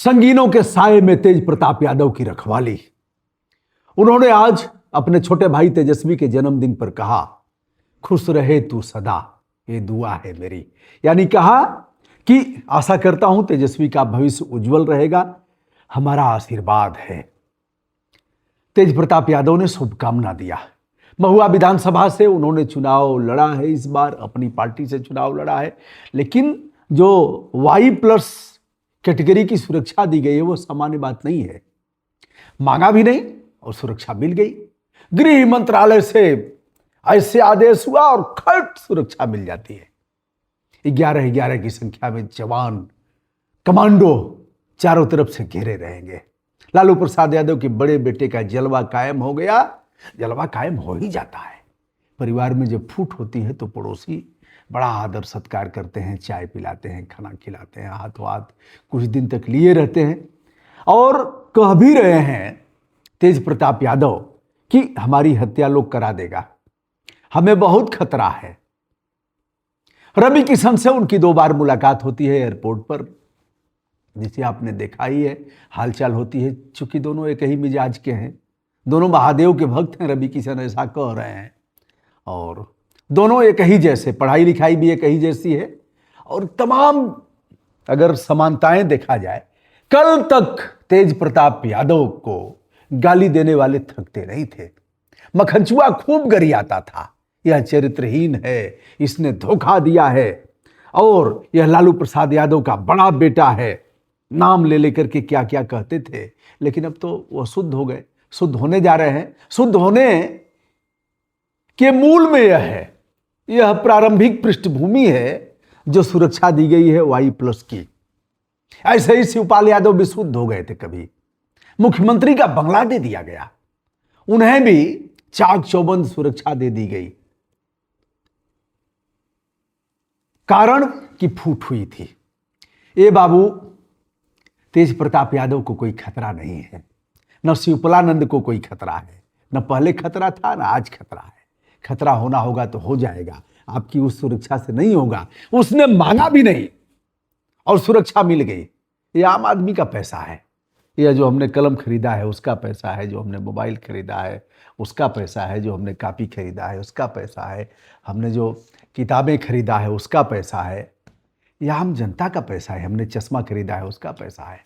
संगीनों के साए में तेज प्रताप यादव की रखवाली। उन्होंने आज अपने छोटे भाई तेजस्वी के जन्मदिन पर कहा, खुश रहे तू सदा, ये दुआ है मेरी। यानी कहा कि आशा करता हूं तेजस्वी का भविष्य उज्जवल रहेगा, हमारा आशीर्वाद है। तेज प्रताप यादव ने शुभकामना दिया। महुआ विधानसभा से उन्होंने चुनाव लड़ा है, इस बार अपनी पार्टी से चुनाव लड़ा है, लेकिन जो Y+ कैटेगरी की सुरक्षा दी गई है वो सामान्य बात नहीं है। मांगा भी नहीं और सुरक्षा मिल गई। गृह मंत्रालय से ऐसे आदेश हुआ और खट सुरक्षा मिल जाती है। 11 की संख्या में जवान कमांडो चारों तरफ से घेरे रहेंगे। लालू प्रसाद यादव के बड़े बेटे का जलवा कायम हो गया। जलवा कायम हो ही जाता है। परिवार में जब फूट होती है तो पड़ोसी बड़ा आदर सत्कार करते हैं, चाय पिलाते हैं, खाना खिलाते हैं, हाथों हाथ कुछ दिन तक लिए रहते हैं और कह भी रहे हैं तेज प्रताप यादव कि हमारी हत्या लोग करा देगा, हमें बहुत खतरा है। रवि किशन से उनकी 2 बार मुलाकात होती है एयरपोर्ट पर, जिसे आपने देखा ही है, हालचाल होती है। चूंकि दोनों एक ही मिजाज के हैं, दोनों महादेव के भक्त हैं, रवि किशन ऐसा कह रहे हैं, और दोनों एक ही जैसे, पढ़ाई लिखाई भी एक ही जैसी है और तमाम अगर समानताएं देखा जाए, कल तक तेज प्रताप यादव को गाली देने वाले थकते नहीं थे। मखनचुआ खूब गरियाता था, यह चरित्रहीन है, इसने धोखा दिया है और यह लालू प्रसाद यादव का बड़ा बेटा है, नाम ले लेकर के क्या क्या कहते थे। लेकिन अब तो वह शुद्ध हो गए, शुद्ध होने जा रहे हैं। शुद्ध होने के मूल में यह है, यह प्रारंभिक पृष्ठभूमि है जो सुरक्षा दी गई है Y+ की। ऐसे ही शिवपाल यादव भी शुद्ध हो गए थे। कभी मुख्यमंत्री का बंगला दे दिया गया, उन्हें भी चाक चौबंद सुरक्षा दे दी गई, कारण की फूट हुई थी। ये बाबू तेज प्रताप यादव को कोई खतरा नहीं है, न शिवपालानंद को कोई खतरा है, न पहले खतरा था, न आज खतरा है। खतरा होना होगा तो हो जाएगा, आपकी उस सुरक्षा से नहीं होगा। उसने मांगा भी नहीं और सुरक्षा मिल गई। ये आम आदमी का पैसा है, यह जो हमने कलम खरीदा है उसका पैसा है, जो हमने मोबाइल खरीदा है उसका पैसा है, जो हमने कॉपी खरीदा है उसका पैसा है, हमने जो किताबें खरीदा है उसका पैसा है, यह आम जनता का पैसा है, हमने चश्मा खरीदा है उसका पैसा है।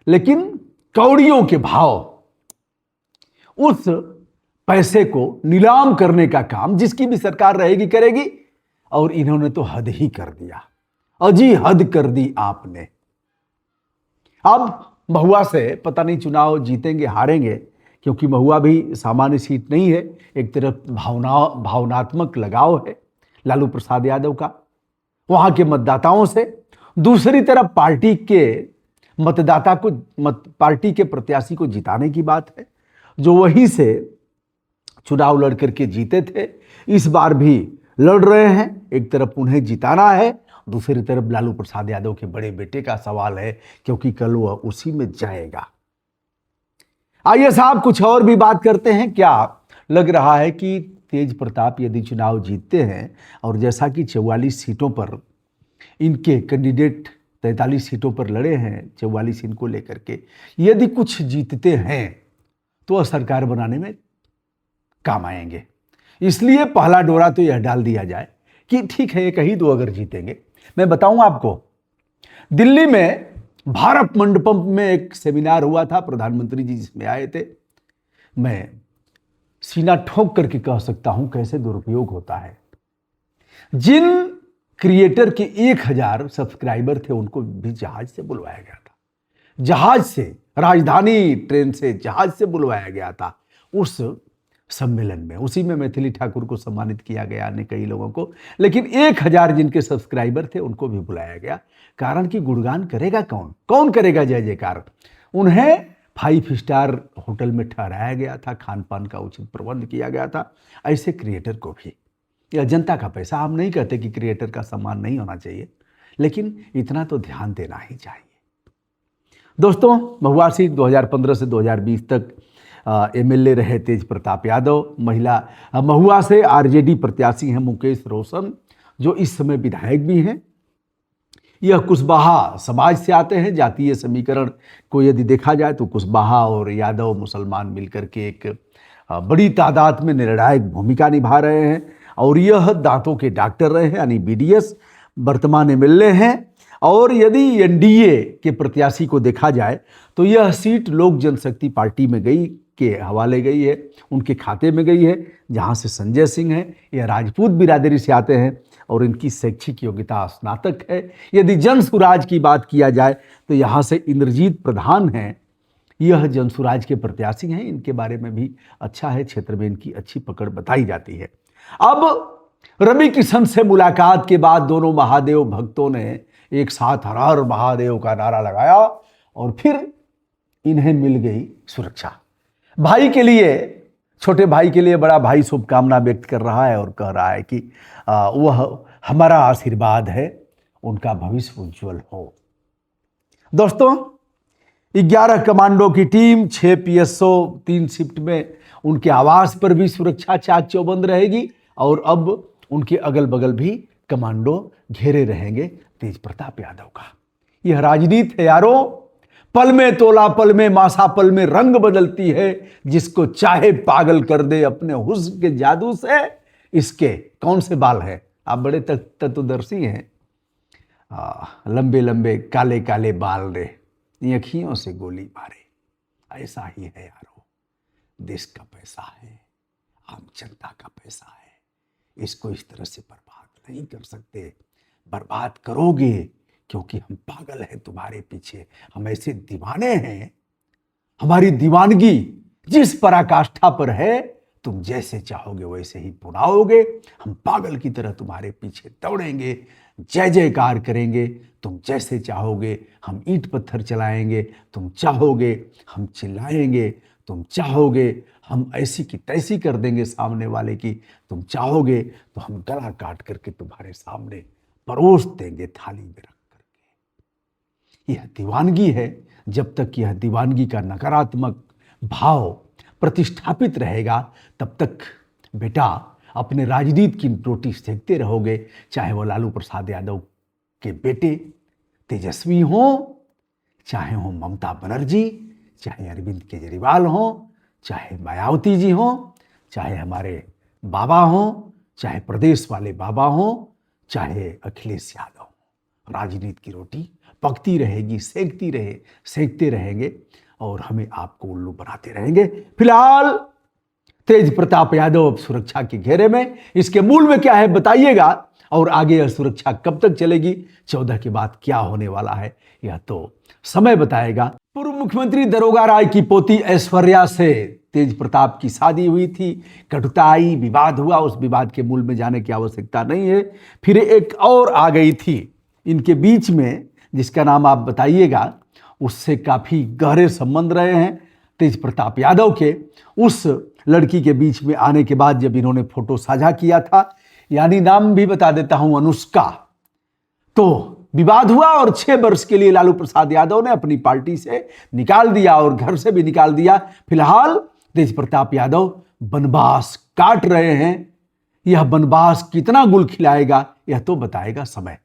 लेकिन कौड़ियों के भाव उस पैसे को नीलाम करने का काम जिसकी भी सरकार रहेगी करेगी, और इन्होंने तो हद ही कर दिया, अजी हद कर दी आपने। अब महुआ से पता नहीं चुनाव जीतेंगे हारेंगे, क्योंकि महुआ भी सामान्य सीट नहीं है। एक तरफ भावनात्मक लगाव है लालू प्रसाद यादव का वहां के मतदाताओं से, दूसरी तरफ पार्टी के मतदाता को पार्टी के प्रत्याशी को जिताने की बात है, जो वहीं से चुनाव लड़ करके जीते थे, इस बार भी लड़ रहे हैं। एक तरफ उन्हें जिताना है, दूसरी तरफ लालू प्रसाद यादव के बड़े बेटे का सवाल है, क्योंकि कल वह उसी में जाएगा। आइए साहब कुछ और भी बात करते हैं। क्या लग रहा है कि तेज प्रताप यदि चुनाव जीतते हैं, और जैसा कि 44 सीटों पर इनके कैंडिडेट 43 सीटों पर लड़े हैं, 44 इनको लेकर के, यदि कुछ जीतते हैं तो वह सरकार बनाने में काम आएंगे। इसलिए पहला डोरा तो यह डाल दिया जाए कि ठीक है, एक ही 2 अगर जीतेंगे। मैं बताऊं आपको, दिल्ली में भारत मंडपम में एक सेमिनार हुआ था, प्रधानमंत्री जी जिसमें आए थे। मैं सीना ठोक करके कह सकता हूं कैसे दुरुपयोग होता है। जिन क्रिएटर के 1000 सब्सक्राइबर थे उनको भी जहाज से बुलवाया गया था, जहाज से, राजधानी ट्रेन से जहाज से बुलवाया गया था उस सम्मेलन में। उसी में मैथिली ठाकुर को सम्मानित किया गया, अन्य कई लोगों को, लेकिन 1000 जिनके सब्सक्राइबर थे उनको भी बुलाया गया। कारण कि गुणगान करेगा कौन, कौन करेगा जय जयकार। उन्हें 5 स्टार होटल में ठहराया गया था, खान पान का उचित प्रबंध किया गया था। ऐसे क्रिएटर को भी, यह जनता का पैसा, हम नहीं कहते कि क्रिएटर का सम्मान नहीं होना चाहिए, लेकिन इतना तो ध्यान देना ही चाहिए। दोस्तों, महुआ सीट 2015 से 2020 तक MLA रहे तेज प्रताप यादव। महुआ से RJD प्रत्याशी हैं मुकेश रोशन, जो इस समय विधायक भी हैं। यह कुशवाहा समाज से आते हैं। जातीय समीकरण को यदि देखा जाए तो कुशवाहा और यादव मुसलमान मिलकर के एक बड़ी तादाद में निर्णायक भूमिका निभा रहे हैं। और यह दांतों के डॉक्टर रहे हैं, यानी बीडीएस वर्तमान एमएलए हैं। और यदि एनडीए के प्रत्याशी को देखा जाए तो यह सीट लोक जनशक्ति पार्टी में गई के हवाले गई है, उनके खाते में गई है, जहां से संजय सिंह है। यह राजपूत बिरादरी से आते हैं और इनकी शैक्षिक योग्यता स्नातक है। यदि जन सुराज की बात किया जाए तो यहाँ से इंद्रजीत प्रधान हैं, यह जन सुराज के प्रत्याशी हैं। इनके बारे में भी अच्छा है, क्षेत्र में इनकी अच्छी पकड़ बताई जाती है। अब रवि किशन से मुलाकात के बाद दोनों महादेव भक्तों ने एक साथ हर हर महादेव का नारा लगाया और फिर इन्हें मिल गई सुरक्षा। भाई के लिए, छोटे भाई के लिए बड़ा भाई शुभकामना व्यक्त कर रहा है और कह रहा है कि वह हमारा आशीर्वाद है, उनका भविष्य उज्जवल हो। दोस्तों, 11 कमांडो की टीम, 6 पीएसओ, 3 शिफ्ट में उनके आवास पर भी सुरक्षा चाक चौबंद रहेगी और अब उनके अगल बगल भी कमांडो घेरे रहेंगे तेज प्रताप यादव का। यह राजनीति है यारों, पल में तोला, पल में मासा, पल में रंग बदलती है। जिसको चाहे पागल कर दे अपने हुस्न के जादू से। इसके कौन से बाल हैं? आप बड़े तत्वदर्शी हैं। लंबे लंबे काले काले बाल रे, अखियों से गोली मारे। ऐसा ही है यारों, देश का पैसा है, आम जनता का पैसा है। इसको इस तरह से बर्बाद नहीं कर सकते। बर्बाद करोगे क्योंकि हम पागल हैं तुम्हारे पीछे, हम ऐसे दीवाने हैं। हमारी दीवानगी जिस पराकाष्ठा पर है, तुम जैसे चाहोगे वैसे ही पुनाओगे। हम पागल की तरह तुम्हारे पीछे दौड़ेंगे, जय जयकार करेंगे। तुम जैसे चाहोगे हम ईंट पत्थर चलाएंगे, तुम चाहोगे हम चिल्लाएंगे, तुम चाहोगे हम ऐसी की तैसी कर देंगे सामने वाले की, तुम चाहोगे तो हम गला काट करके तुम्हारे सामने परोस देंगे थाली में रख करके। यह दीवानगी है। जब तक यह दीवानगी का नकारात्मक भाव प्रतिष्ठापित रहेगा तब तक बेटा अपने राजनीति की रोटी सेकते रहोगे। चाहे वो लालू प्रसाद यादव के बेटे तेजस्वी हो, चाहे हो ममता बनर्जी, चाहे अरविंद केजरीवाल हो, चाहे मायावती जी हो, चाहे हमारे बाबा हो, चाहे प्रदेश वाले बाबा हो, चाहे अखिलेश यादव। राजनीति की रोटी पकती रहेगी, सेकते रहेंगे और हमें आपको उल्लू बनाते रहेंगे। फिलहाल तेज प्रताप यादव अब सुरक्षा के घेरे में। इसके मूल में क्या है बताइएगा, और आगे यह सुरक्षा कब तक चलेगी, 14 के बाद क्या होने वाला है, यह तो समय बताएगा। पूर्व मुख्यमंत्री दरोगा राय की पोती ऐश्वर्या से तेज प्रताप की शादी हुई थी। कटुता आई, विवाद हुआ, उस विवाद के मूल में जाने की आवश्यकता नहीं है। फिर एक और आ गई थी इनके बीच में, जिसका नाम आप बताइएगा। उससे काफी गहरे संबंध रहे हैं तेज प्रताप यादव के। उस लड़की के बीच में आने के बाद जब इन्होंने फोटो साझा किया था, यानी नाम भी बता देता हूं, अनुष्का, तो विवाद हुआ और 6 वर्ष के लिए लालू प्रसाद यादव ने अपनी पार्टी से निकाल दिया और घर से भी निकाल दिया। फिलहाल तेज प्रताप यादव वनवास काट रहे हैं। यह वनवास कितना गुल खिलाएगा, यह तो बताएगा समय।